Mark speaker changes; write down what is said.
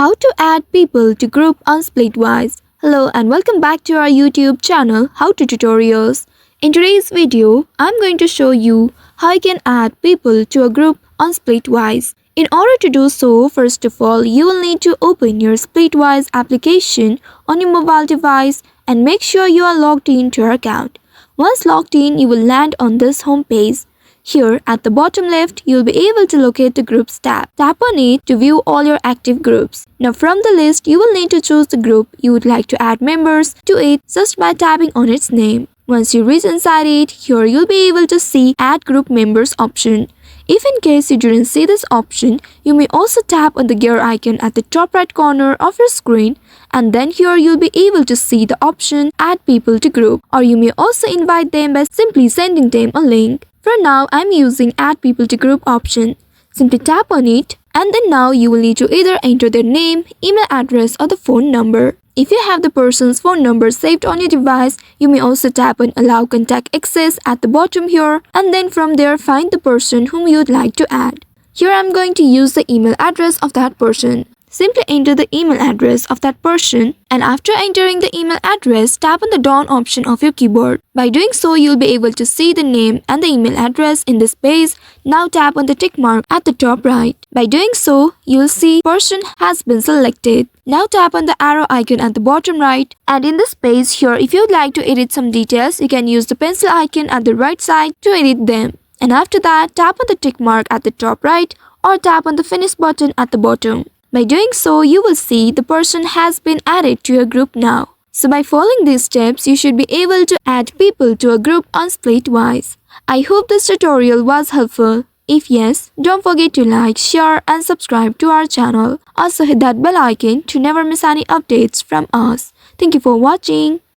Speaker 1: How to add people to group on Splitwise. Hello and welcome back to our YouTube channel How to Tutorials. In today's video, I'm going to show you how you can add people to a group on Splitwise. In order to do so, first of all, you will need to open your Splitwise application on your mobile device and make sure you are logged into your account. Once logged in, you will land on this home page. Here at the bottom left, you'll be able to locate the Groups tab. Tap on it to view all your active groups. Now from the list, you will need to choose the group you would like to add members to it just by tapping on its name. Once you reach inside it, here you'll be able to see Add Group Members option. If in case you didn't see this option, you may also tap on the gear icon at the top right corner of your screen, and then here you'll be able to see the option Add People to Group, or you may also invite them by simply sending them a link. For now, I'm using Add People to Group option. Simply tap on it, and then now you will need to either enter their name, email address or the phone number. If you have the person's phone number saved on your device, you may also tap on Allow Contact Access at the bottom here, and then from there find the person whom you would like to add. Here I'm going to use the email address of that person. Simply enter the email address of that person, and after entering the email address, tap on the down option of your keyboard. By doing so, you'll be able to see the name and the email address in this page. Now tap on the tick mark at the top right. By doing so, you'll see person has been selected. Now tap on the arrow icon at the bottom right, and in this page here, if you'd like to edit some details, you can use the pencil icon at the right side to edit them. And after that, tap on the tick mark at the top right or tap on the finish button at the bottom. By doing so, you will see the person has been added to your group now. So by following these steps, you should be able to add people to a group on Splitwise. I hope this tutorial was helpful. If yes, don't forget to like, share and subscribe to our channel. Also hit that bell icon to never miss any updates from us. Thank you for watching.